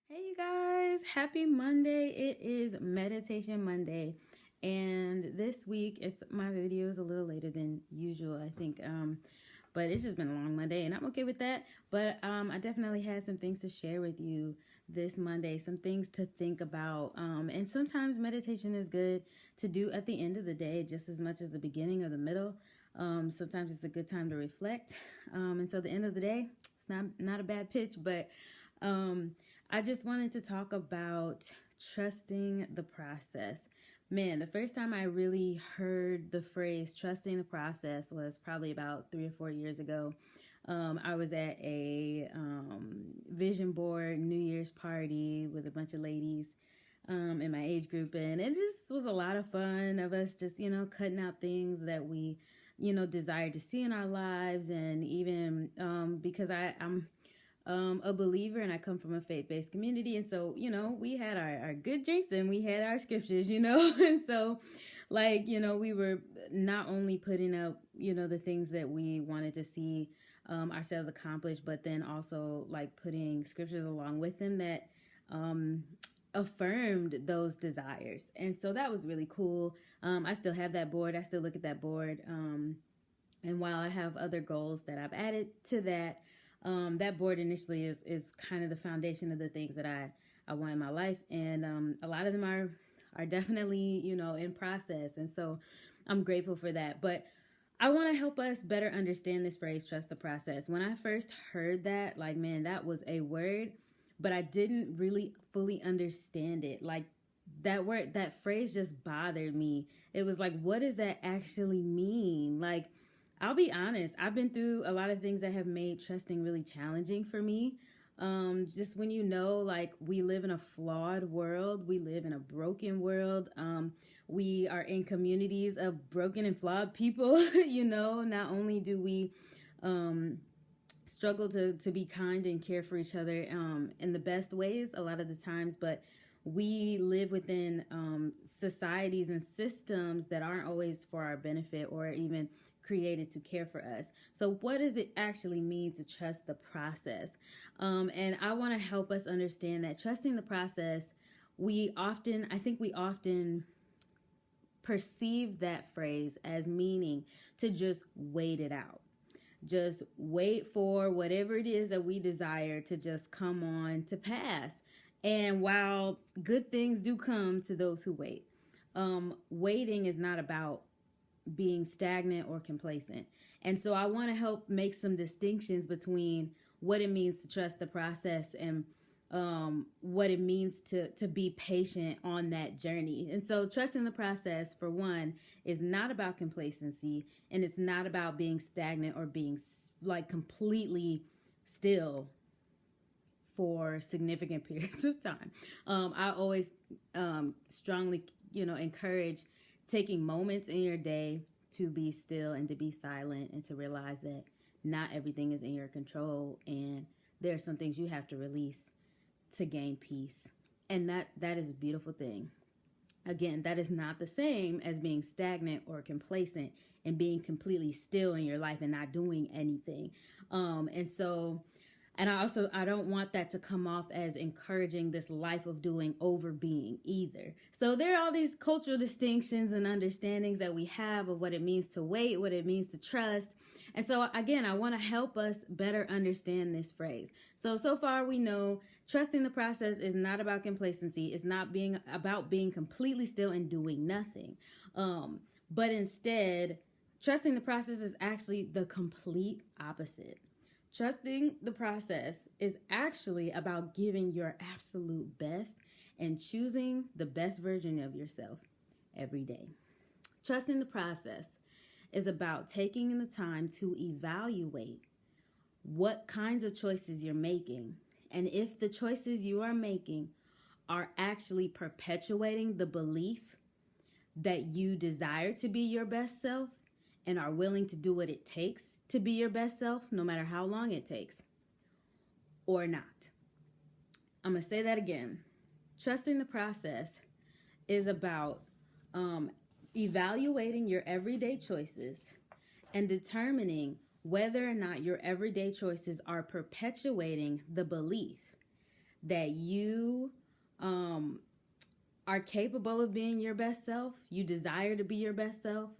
Hey you guys, happy Monday. It is Meditation Monday. And this week my video is a little later than usual, I think. But it's just been a long Monday and I'm okay with that. But I definitely had some things to share with you this Monday, some things to think about. And sometimes meditation is good to do at the end of the day, just as much as the beginning or the middle. Sometimes it's a good time to reflect. And so the end of the day, it's not a bad pitch, but I just wanted to talk about trusting the process. Man, the first time I really heard the phrase trusting the process was probably about 3 or 4 years ago. I was at a vision board New Year's party with a bunch of ladies in my age group, and it just was a lot of fun of us just, cutting out things that we, desire to see in our lives. And even because I'm a believer and I come from a faith-based community, and so we had our good drinks and we had our scriptures, and so we were not only putting up the things that we wanted to see ourselves accomplish, but then also putting scriptures along with them that affirmed those desires. And so that was really cool. I still have that board. I still look at that board, and while I have other goals that I've added to that, that board initially is kind of the foundation of the things that I want in my life. And a lot of them are definitely, in process. And so I'm grateful for that. But I want to help us better understand this phrase, trust the process. When I first heard that, man, that was a word, but I didn't really fully understand it. That word, that phrase just bothered me. It was what does that actually mean? I'll be honest, I've been through a lot of things that have made trusting really challenging for me. Just when we live in a flawed world, we live in a broken world. We are in communities of broken and flawed people. Not only do we struggle to be kind and care for each other in the best ways a lot of the times, but we live within societies and systems that aren't always for our benefit or even created to care for us. So what does it actually mean to trust the process? And I want to help us understand that trusting the process, I think we often perceive that phrase as meaning to just wait it out. Just wait for whatever it is that we desire to just come on to pass. And while good things do come to those who wait, waiting is not about being stagnant or complacent. And so I want to help make some distinctions between what it means to trust the process and what it means to be patient on that journey. And so trusting the process, for one, is not about complacency, and it's not about being stagnant or being completely still for significant periods of time. I always strongly, encourage taking moments in your day to be still and to be silent and to realize that not everything is in your control, and there are some things you have to release to gain peace. And that is a beautiful thing. Again, that is not the same as being stagnant or complacent and being completely still in your life and not doing anything. And I don't want that to come off as encouraging this life of doing over being either. So there are all these cultural distinctions and understandings that we have of what it means to wait, what it means to trust. And so again, I want to help us better understand this phrase. So far we know trusting the process is not about complacency. It's not about being completely still and doing nothing. But instead, trusting the process is actually the complete opposite. Trusting the process is actually about giving your absolute best and choosing the best version of yourself every day. Trusting the process is about taking the time to evaluate what kinds of choices you're making, and if the choices you are making are actually perpetuating the belief that you desire to be your best self and are willing to do what it takes to be your best self, no matter how long it takes, or not. I'm going to say that again. Trusting the process is about evaluating your everyday choices and determining whether or not your everyday choices are perpetuating the belief that you are capable of being your best self, you desire to be your best self,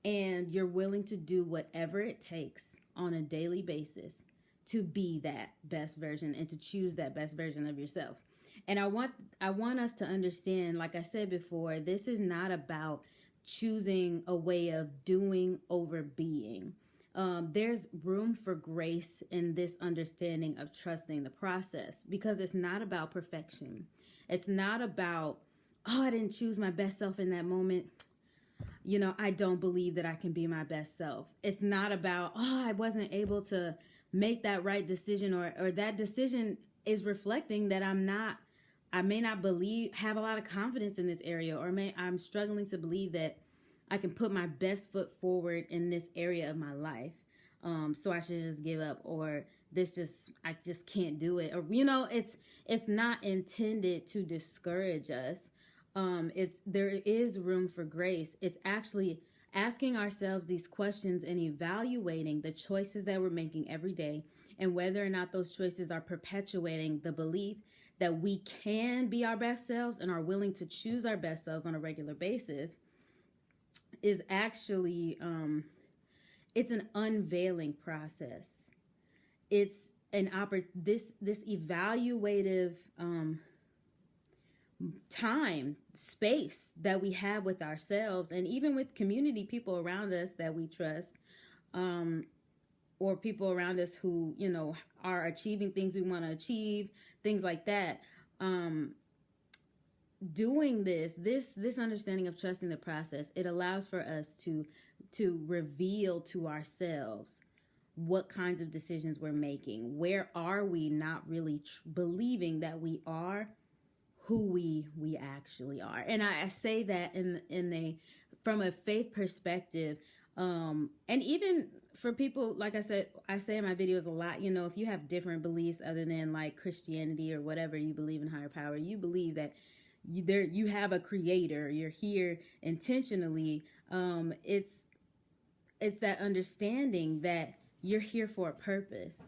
and you're willing to do whatever it takes on a daily basis to be that best version and to choose that best version of yourself. And I want us to understand, like I said before, this is not about choosing a way of doing over being. There's room for grace in this understanding of trusting the process, because it's not about perfection. It's not about, oh, I didn't choose my best self in that moment. I don't believe that I can be my best self. It's not about, oh, I wasn't able to make that right decision, or that decision is reflecting that I may not have a lot of confidence in this area, or I'm struggling to believe that I can put my best foot forward in this area of my life. So I should just give up, or I just can't do it. Or, it's not intended to discourage us. There is room for grace. It's actually asking ourselves these questions and evaluating the choices that we're making every day, and whether or not those choices are perpetuating the belief that we can be our best selves and are willing to choose our best selves on a regular basis. Is actually, it's an unveiling process. It's this evaluative time, space that we have with ourselves, and even with community, people around us that we trust, or people around us who, are achieving things we want to achieve, things like that. Doing this understanding of trusting the process, it allows for us to reveal to ourselves what kinds of decisions we're making. Where are we not really believing that we are who we actually are? And I say that from a faith perspective, and even for people, like I say in my videos a lot, if you have different beliefs other than like Christianity or whatever, you believe in higher power, you believe that you have a creator, you're here intentionally. It's that understanding that you're here for a purpose.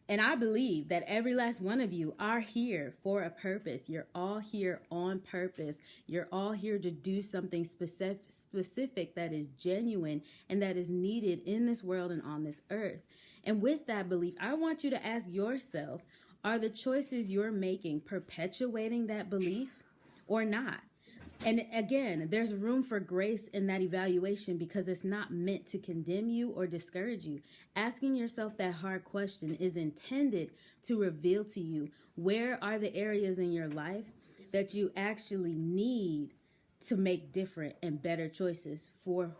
And I believe that every last one of you are here for a purpose. You're all here on purpose. You're all here to do something specific that is genuine and that is needed in this world and on this earth. And with that belief, I want you to ask yourself, are the choices you're making perpetuating that belief or not? And again, there's room for grace in that evaluation, because it's not meant to condemn you or discourage you. Asking yourself that hard question is intended to reveal to you, where are the areas in your life that you actually need to make different and better choices for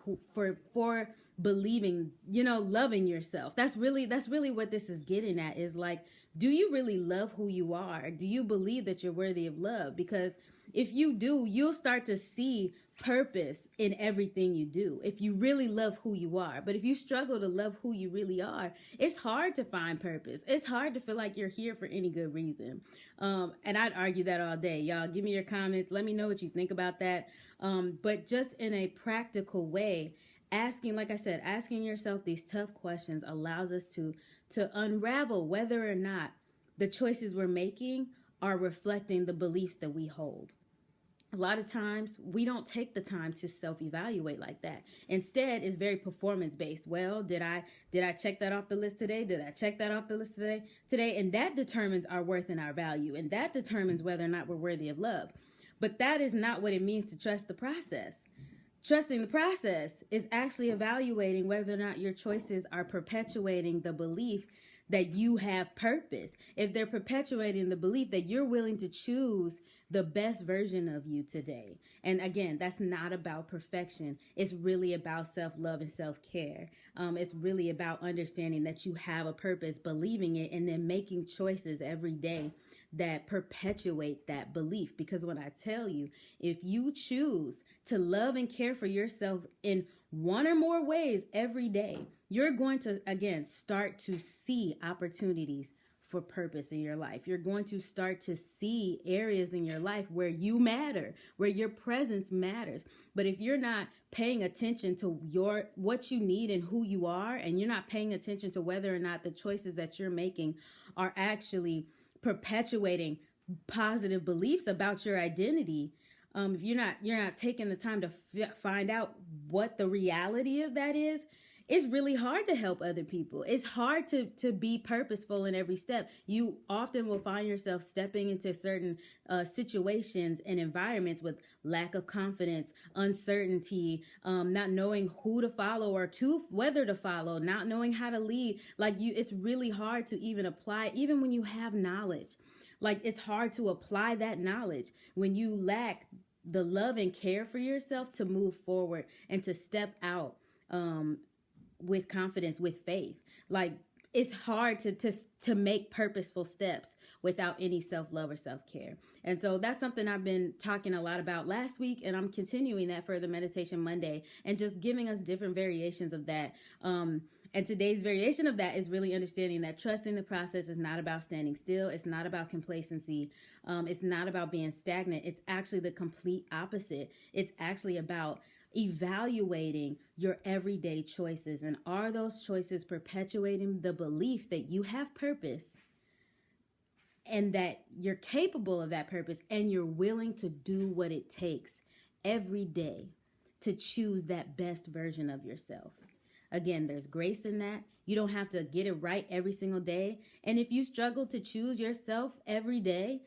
believing, loving yourself. That's really what this is getting at, is like, do you really love who you are? Do you believe that you're worthy of love? Because if you do, you'll start to see purpose in everything you do, if you really love who you are. But if you struggle to love who you really are, it's hard to find purpose. It's hard to feel like you're here for any good reason. And I'd argue that all day. Y'all, give me your comments. Let me know what you think about that. But just in a practical way, like I said, asking yourself these tough questions allows us to unravel whether or not the choices we're making are reflecting the beliefs that we hold. A lot of times we don't take the time to self-evaluate like that. Instead, it's very performance-based. Well, did I check that off the list today? Did I check that off the list today? And that determines our worth and our value. And that determines whether or not we're worthy of love. But that is not what it means to trust the process. Trusting the process is actually evaluating whether or not your choices are perpetuating the belief that you have purpose. If they're perpetuating the belief that you're willing to choose the best version of you today. And again, that's not about perfection. It's really about self-love and self-care. It's really about understanding that you have a purpose, believing it, and then making choices every day that perpetuate that belief. Because when I tell you, if you choose to love and care for yourself in one or more ways every day, you're going to, again, start to see opportunities for purpose in your life. You're going to start to see areas in your life where you matter, where your presence matters. But if you're not paying attention to what you need and who you are, and you're not paying attention to whether or not the choices that you're making are actually perpetuating positive beliefs about your identity, if you're not taking the time to find out what the reality of that is, it's really hard to help other people. It's hard to be purposeful in every step. You often will find yourself stepping into certain situations and environments with lack of confidence, uncertainty, not knowing who to follow or whether to follow, not knowing how to lead. Like it's really hard to even apply, even when you have knowledge. Like it's hard to apply that knowledge when you lack the love and care for yourself to move forward and to step out with confidence, with faith. Like it's hard to make purposeful steps without any self-love or self-care. And so that's something I've been talking a lot about last week, and I'm continuing that for the Meditation Monday and just giving us different variations of that. And today's variation of that is really understanding that trusting the process is not about standing still. It's not about complacency. It's not about being stagnant. It's actually the complete opposite. It's actually about evaluating your everyday choices. And are those choices perpetuating the belief that you have purpose and that you're capable of that purpose and you're willing to do what it takes every day to choose that best version of yourself? Again, there's grace in that. You don't have to get it right every single day. And if you struggle to choose yourself every day,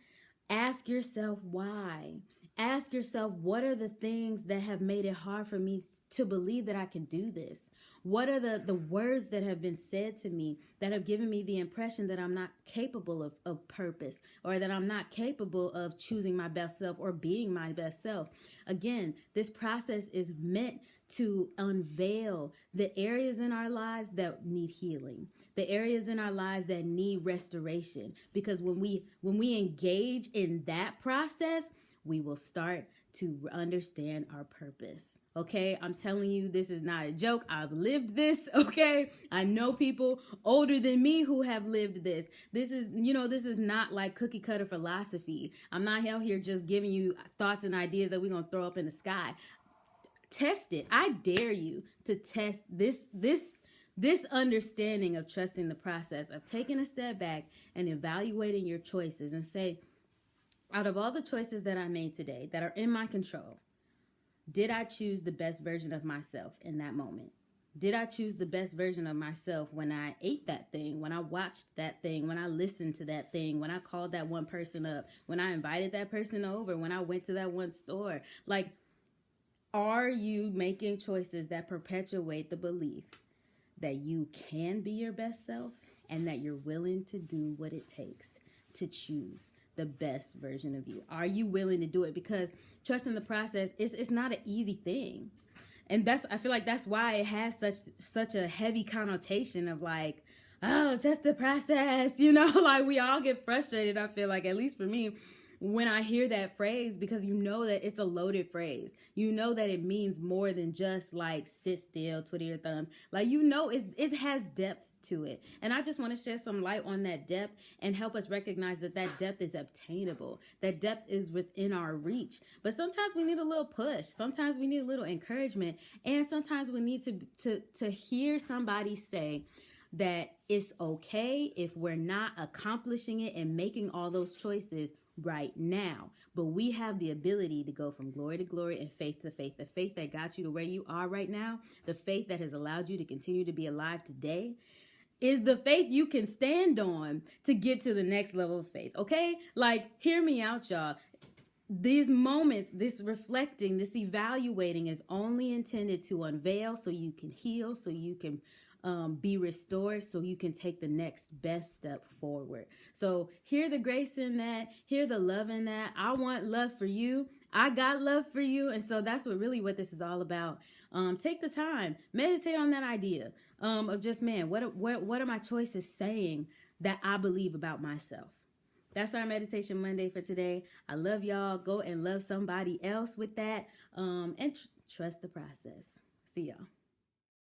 ask yourself why. Ask yourself, what are the things that have made it hard for me to believe that I can do this? What are the words that have been said to me that have given me the impression that I'm not capable of purpose, or that I'm not capable of choosing my best self or being my best self? Again, this process is meant to unveil the areas in our lives that need healing, the areas in our lives that need restoration. Because when we engage in that process, we will start to understand our purpose. Okay, I'm telling you, this is not a joke. I've lived this, okay? I know people older than me who have lived this. This is not like cookie cutter philosophy. I'm not out here just giving you thoughts and ideas that we're going to throw up in the sky. Test it. I dare you to test this understanding of trusting the process, of taking a step back and evaluating your choices and say, out of all the choices that I made today that are in my control, did I choose the best version of myself in that moment? Did I choose the best version of myself when I ate that thing, when I watched that thing, when I listened to that thing, when I called that one person up, when I invited that person over, when I went to that one store? Like, are you making choices that perpetuate the belief that you can be your best self and that you're willing to do what it takes to choose the best version of you? Are you willing to do it? Because trusting the process it's not an easy thing. And I feel like that's why it has such a heavy connotation of like, oh, just the process, like we all get frustrated. I feel like, at least for me, when I hear that phrase, because you know that it's a loaded phrase. You know that it means more than just like sit still, twiddle your thumbs. Like, it has depth to it. And I just want to shed some light on that depth and help us recognize that depth is obtainable. That depth is within our reach. But sometimes we need a little push. Sometimes we need a little encouragement. And sometimes we need to hear somebody say that it's okay if we're not accomplishing it and making all those choices right now. But we have the ability to go from glory to glory and faith to faith. The faith that got you to where you are right now, the faith that has allowed you to continue to be alive today, is the faith you can stand on to get to the next level of faith. Okay? Like, hear me out, y'all. These moments, this reflecting, this evaluating is only intended to unveil so you can heal, so you can be restored, so you can take the next best step forward. So hear the grace in that, hear the love in that. I want love for you. I got love for you. And so that's what this is all about. Take the time, meditate on that idea of just, man, what are my choices saying that I believe about myself? That's our Meditation Monday for today. I love y'all. Go and love somebody else with that, and trust the process. See y'all.